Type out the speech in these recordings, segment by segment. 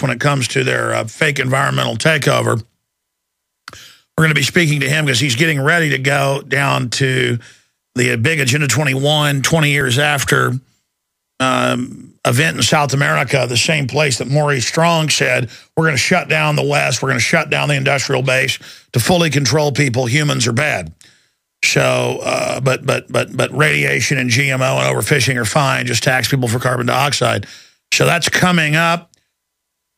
when it comes to their fake environmental takeover. We're going to be speaking to him because he's getting ready to go down to the big Agenda 21, 20 years after event in South America, the same place that Maurice Strong said, we're going to shut down the West, we're going to shut down the industrial base to fully control people, humans are bad. So, but radiation and GMO and overfishing are fine, just tax people for carbon dioxide. So that's coming up.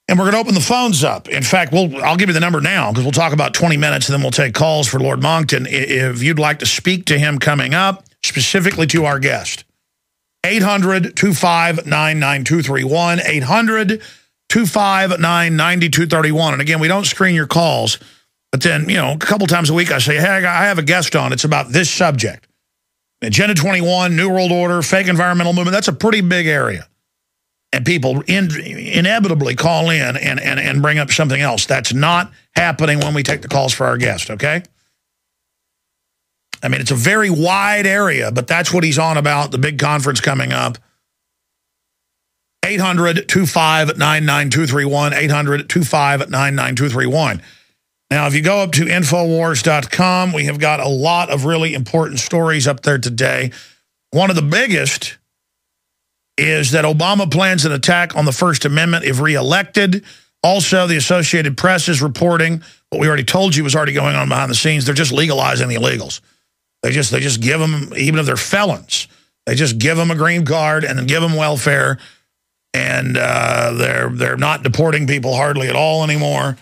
And we're going to open the phones up. In fact, I'll give you the number now because we'll talk about 20 minutes and then we'll take calls for Lord Monckton. If you'd like to speak to him coming up, specifically to our guest, 800-259-9231, 800-259-9231. And again, we don't screen your calls, but then, you know, a couple times a week I say, hey, I have a guest on. It's about this subject. Agenda 21, New World Order, fake environmental movement. That's a pretty big area. And people inevitably call in and bring up something else. That's not happening when we take the calls for our guest, okay? I mean, it's a very wide area, but that's what he's on about, the big conference coming up. 800-259-9231, 800-259-9231. Now, if you go up to Infowars.com, we have got a lot of really important stories up there today. One of the biggest is that Obama plans an attack on the First Amendment if reelected. Also, the Associated Press is reporting what we already told you was already going on behind the scenes. They're just legalizing the illegals. They just give them, even if they're felons, they just give them a green card and then give them welfare, and they're not deporting people hardly at all anymore.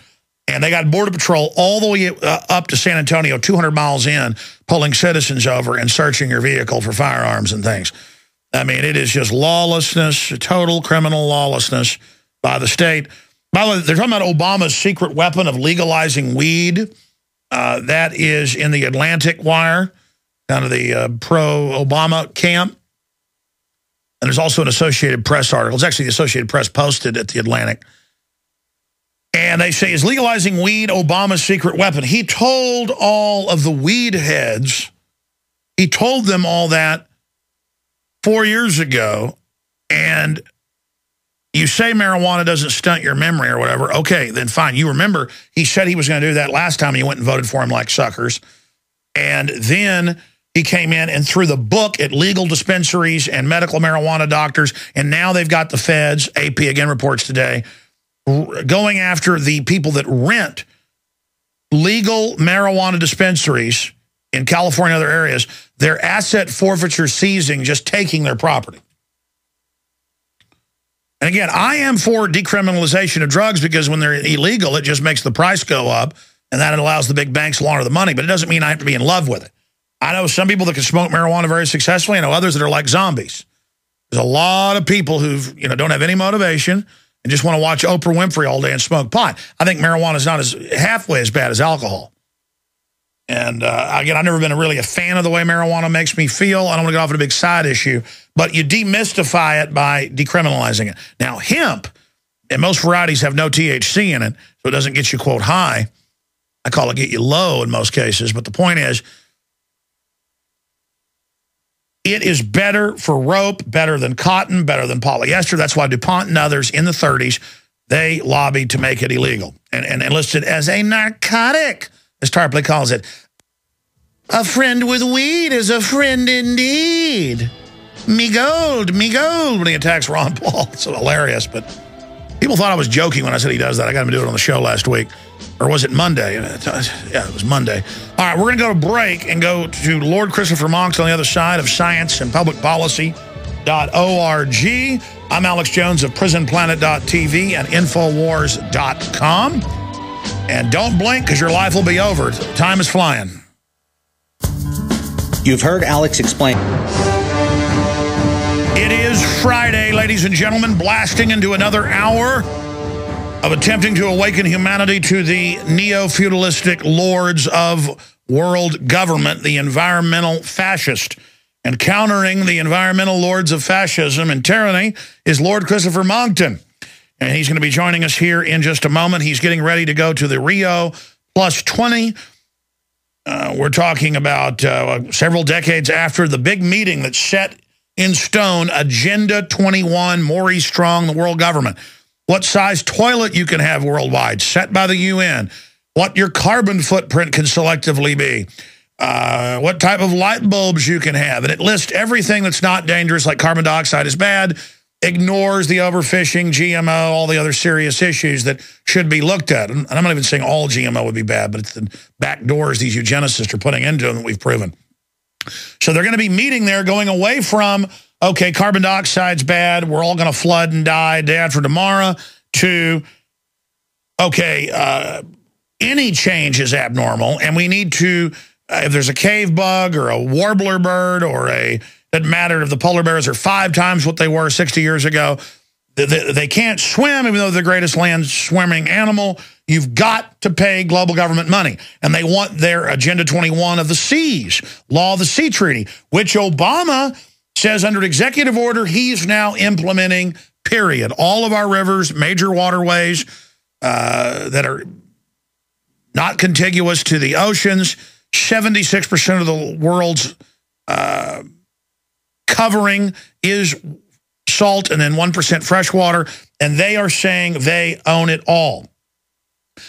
And they got Border Patrol all the way up to San Antonio, 200 miles in, pulling citizens over and searching your vehicle for firearms and things. I mean, it is just lawlessness, total criminal lawlessness by the state. By the way, they're talking about Obama's secret weapon of legalizing weed. That is in the Atlantic Wire, kind of the pro-Obama camp. And there's also an Associated Press article. It's actually the Associated Press posted at the Atlantic. And they say, is legalizing weed Obama's secret weapon? He told all of the weed heads, he told them all that 4 years ago, and you say marijuana doesn't stunt your memory or whatever. Okay, then fine. You remember he said he was going to do that last time, and you went and voted for him like suckers. And then he came in and threw the book at legal dispensaries and medical marijuana doctors, and now they've got the feds, AP again reports today, going after the people that rent legal marijuana dispensaries in California and other areas. Their asset forfeiture seizing, just taking their property. And again, I am for decriminalization of drugs because when they're illegal, it just makes the price go up, and that allows the big banks to launder the money, but it doesn't mean I have to be in love with it. I know some people that can smoke marijuana very successfully. I know others that are like zombies. There's a lot of people who don't have any motivation and just want to watch Oprah Winfrey all day and smoke pot. I think marijuana is not halfway as bad as alcohol. And again, I've never been really a fan of the way marijuana makes me feel. I don't want to get off on a big side issue, but you demystify it by decriminalizing it. Now, hemp, and most varieties have no THC in it, so it doesn't get you, quote, high. I call it get you low in most cases, but the point is, it is better for rope, better than cotton, better than polyester. That's why DuPont and others in the 30s, they lobbied to make it illegal and listed as a narcotic, as Tarpley calls it. A friend with weed is a friend indeed. Me gold, when he attacks Ron Paul. It's so hilarious, but people thought I was joking when I said he does that. I got him to do it on the show last week. Or was it Monday? Yeah, it was Monday. All right, we're going to go to break and go to Lord Christopher Monckton on the other side of science and public policy.org. I'm Alex Jones of Prisonplanet.tv and Infowars.com. And don't blink because your life will be over. Time is flying. You've heard Alex explain. It is Friday, ladies and gentlemen, blasting into another hour of attempting to awaken humanity to the neo-feudalistic lords of world government, the environmental fascist. And countering the environmental lords of fascism and tyranny is Lord Christopher Monckton. And he's going to be joining us here in just a moment. He's getting ready to go to the Rio Plus 20. We're talking about several decades after the big meeting that set in stone Agenda 21, Maurice Strong, the world government. what size toilet you can have worldwide, set by the UN, what your carbon footprint can selectively be, what type of light bulbs you can have. And it lists everything that's not dangerous, like carbon dioxide is bad, ignores the overfishing, GMO, all the other serious issues that should be looked at. And I'm not even saying all GMO would be bad, but it's the back doors these eugenicists are putting into them that we've proven. So they're going to be meeting there, going away from, okay, carbon dioxide's bad, we're all going to flood and die day after tomorrow, to, okay, any change is abnormal, and we need to, if there's a cave bug or a warbler bird or doesn't matter if the polar bears are 5 times what they were 60 years ago, they can't swim, even though they're the greatest land swimming animal. You've got to pay global government money. And they want their Agenda 21 of the seas, Law of the Sea Treaty, which Obama says under executive order he's now implementing, period. All of our rivers, major waterways that are not contiguous to the oceans, 76% of the world's covering is salt and then 1% fresh water, and they are saying they own it all.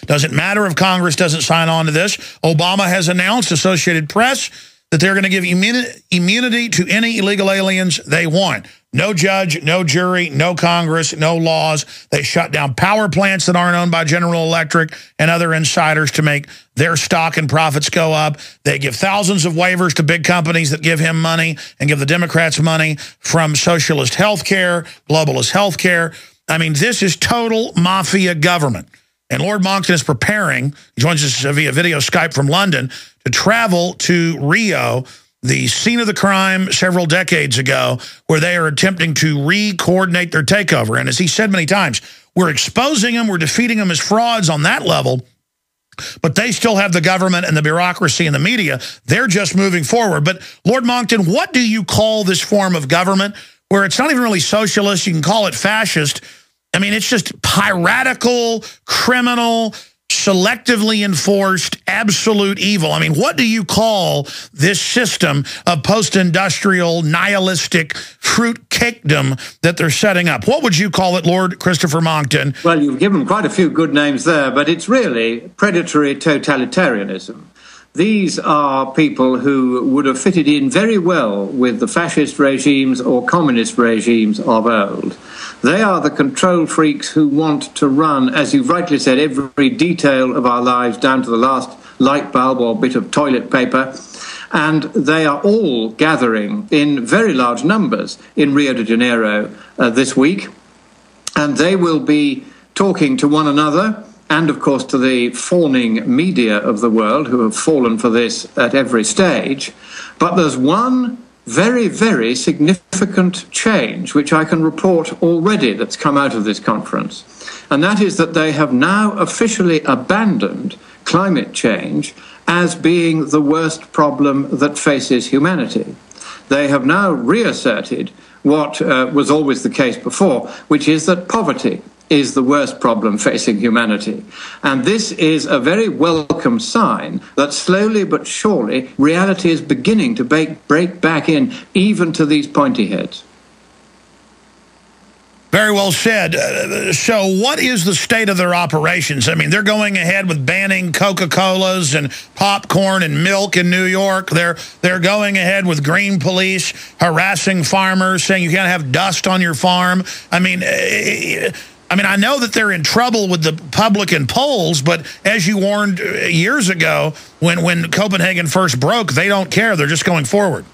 Doesn't matter if Congress doesn't sign on to this. Obama has announced, Associated Press, that they're going to give immunity to any illegal aliens they want. No judge, no jury, no Congress, no laws. They shut down power plants that aren't owned by General Electric and other insiders to make their stock and profits go up. They give thousands of waivers to big companies that give him money and give the Democrats money from socialist health care, globalist health care. I mean, this is total mafia government. And Lord Monckton is preparing, he joins us via video Skype from London, to travel to Rio, the scene of the crime several decades ago, where they are attempting to re-coordinate their takeover. And as he said many times, we're exposing them, we're defeating them as frauds on that level, but they still have the government and the bureaucracy and the media. They're just moving forward. But Lord Monckton, what do you call this form of government where it's not even really socialist? You can call it fascist. I mean, it's just piratical, criminal, selectively enforced, absolute evil. I mean, what do you call this system of post-industrial, nihilistic fruit cakedom that they're setting up? What would you call it, Lord Christopher Monckton? Well, you've given quite a few good names there, but it's really predatory totalitarianism. These are people who would have fitted in very well with the fascist regimes or communist regimes of old. They are the control freaks who want to run, as you rightly said, every detail of our lives down to the last light bulb or bit of toilet paper. And they are all gathering in very large numbers in Rio de Janeiro this week. And they will be talking to one another, and of course to the fawning media of the world who have fallen for this at every stage. But there's one very, very significant change which I can report already that's come out of this conference. And that is that they have now officially abandoned climate change as being the worst problem that faces humanity. They have now reasserted what was always the case before, which is that poverty is the worst problem facing humanity. And this is a very welcome sign that slowly but surely reality is beginning to break back in, even to these pointy heads. Very well said. So what is the state of their operations? I mean, they're going ahead with banning Coca-Colas and popcorn and milk in New York. They're going ahead with green police harassing farmers, saying you can't have dust on your farm. I mean, I know that they're in trouble with the Republican polls, but as you warned years ago, when Copenhagen first broke, they don't care. They're just going forward.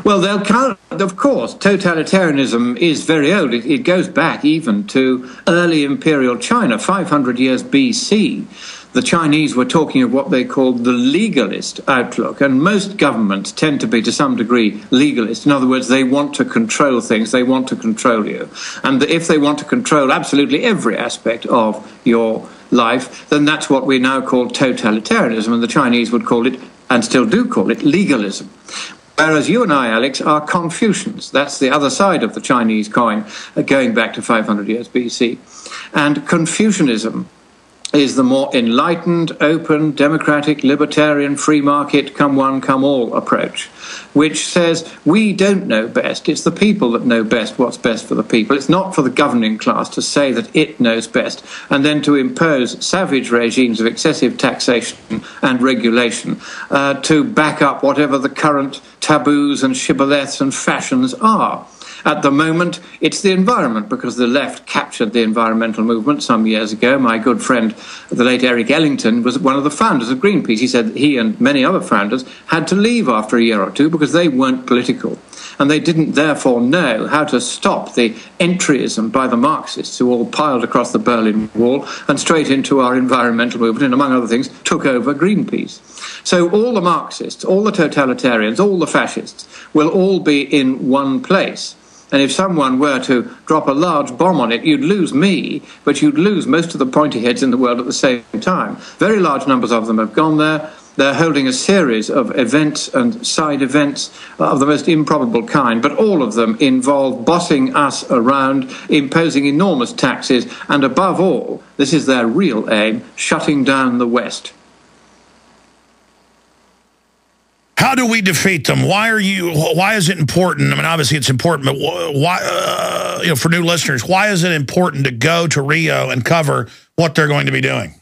Well, they'll count, of course, totalitarianism is very old. It goes back even to early imperial China, 500 years BC. The Chinese were talking of what they called the legalist outlook, and most governments tend to be, to some degree, legalist. In other words, they want to control things, they want to control you. And if they want to control absolutely every aspect of your life, then that's what we now call totalitarianism, and the Chinese would call it, and still do call it, legalism. Whereas you and I, Alex, are Confucians. That's the other side of the Chinese coin, going back to 500 years BC. And Confucianism is the more enlightened, open, democratic, libertarian, free market, come one, come all approach, which says we don't know best. It's the people that know best what's best for the people. It's not for the governing class to say that it knows best and then to impose savage regimes of excessive taxation and regulation to back up whatever the current taboos and shibboleths and fashions are. At the moment, it's the environment, because the left captured the environmental movement some years ago. My good friend, the late Eric Ellington, was one of the founders of Greenpeace. He said he and many other founders had to leave after a year or two because they weren't political. And they didn't therefore know how to stop the entryism by the Marxists, who all piled across the Berlin Wall and straight into our environmental movement and, among other things, took over Greenpeace. So all the Marxists, all the totalitarians, all the fascists will all be in one place. And if someone were to drop a large bomb on it, you'd lose me, but you'd lose most of the pointy heads in the world at the same time. Very large numbers of them have gone there. They're holding a series of events and side events of the most improbable kind, but all of them involve bossing us around, imposing enormous taxes, and above all, this is their real aim, shutting down the West. How do we defeat them? Why is it important? I mean, obviously it's important, but why, for new listeners, why is it important to go to Rio and cover what they're going to be doing?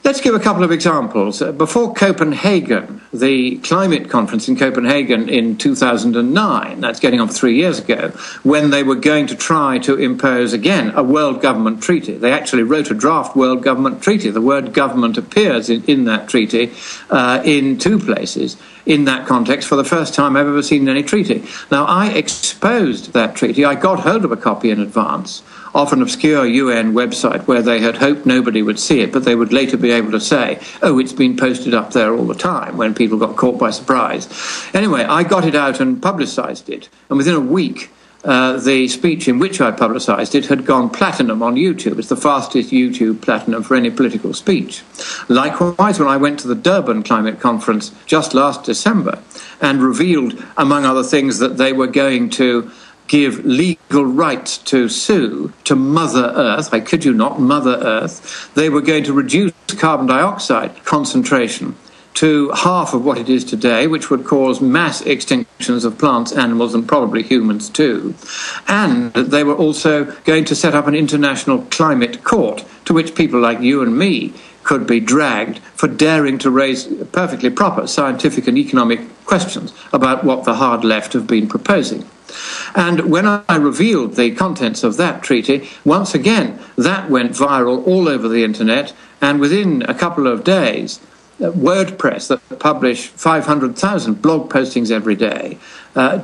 Let's give a couple of examples. Before Copenhagen, the climate conference in Copenhagen in 2009, that's getting on 3 years ago, when they were going to try to impose, again, a world government treaty. They actually wrote a draft world government treaty. The word government appears in that treaty in two places. In that context, for the first time I've ever seen any treaty. Now, I exposed that treaty. I got hold of a copy in advance off an obscure UN website where they had hoped nobody would see it, but they would later be able to say, oh, it's been posted up there all the time, when people got caught by surprise. Anyway, I got it out and publicised it, and within a week, the speech in which I publicised it had gone platinum on YouTube. It's the fastest YouTube platinum for any political speech. Likewise, when I went to the Durban Climate Conference just last December and revealed, among other things, that they were going to give legal rights to sue to Mother Earth, I kid you not, Mother Earth, they were going to reduce carbon dioxide concentration to half of what it is today, which would cause mass extinctions of plants, animals, and probably humans too. And they were also going to set up an international climate court to which people like you and me could be dragged for daring to raise perfectly proper scientific and economic questions about what the hard left have been proposing. And when I revealed the contents of that treaty, once again, that went viral all over the internet, and within a couple of days, WordPress, that publish 500,000 blog postings every day,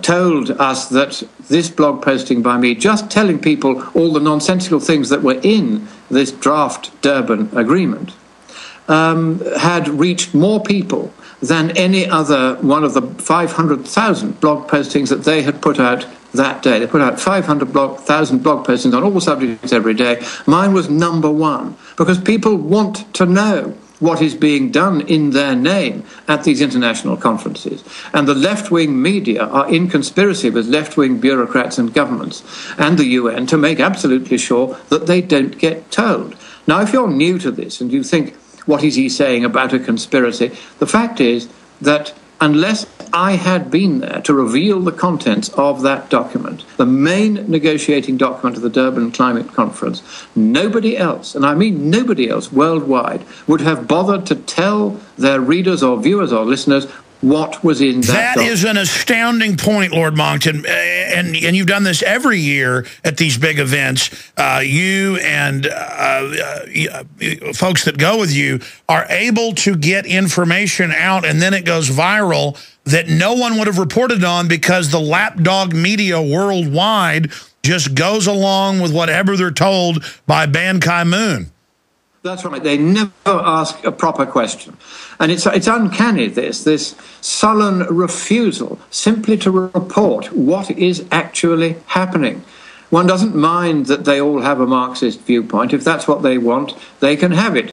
told us that this blog posting by me, just telling people all the nonsensical things that were in this draft Durban agreement, had reached more people than any other one of the 500,000 blog postings that they had put out that day. They put out 500,000 blog postings on all subjects every day. Mine was number one, because people want to know what is being done in their name at these international conferences. And the left-wing media are in conspiracy with left-wing bureaucrats and governments and the UN to make absolutely sure that they don't get told. Now, if you're new to this and you think, what is he saying about a conspiracy? The fact is that unless I had been there to reveal the contents of that document, the main negotiating document of the Durban Climate Conference, nobody else, and I mean nobody else worldwide, would have bothered to tell their readers or viewers or listeners what was in that document. Is an astounding point, Lord Monckton, and you've done this every year at these big events. You and folks that go with you are able to get information out, and then it goes viral that no one would have reported on because the lapdog media worldwide just goes along with whatever they're told by Ban Ki-moon. That's right. They never ask a proper question. And it's uncanny, this sullen refusal simply to report what is actually happening. One doesn't mind that they all have a Marxist viewpoint. If that's what they want, they can have it.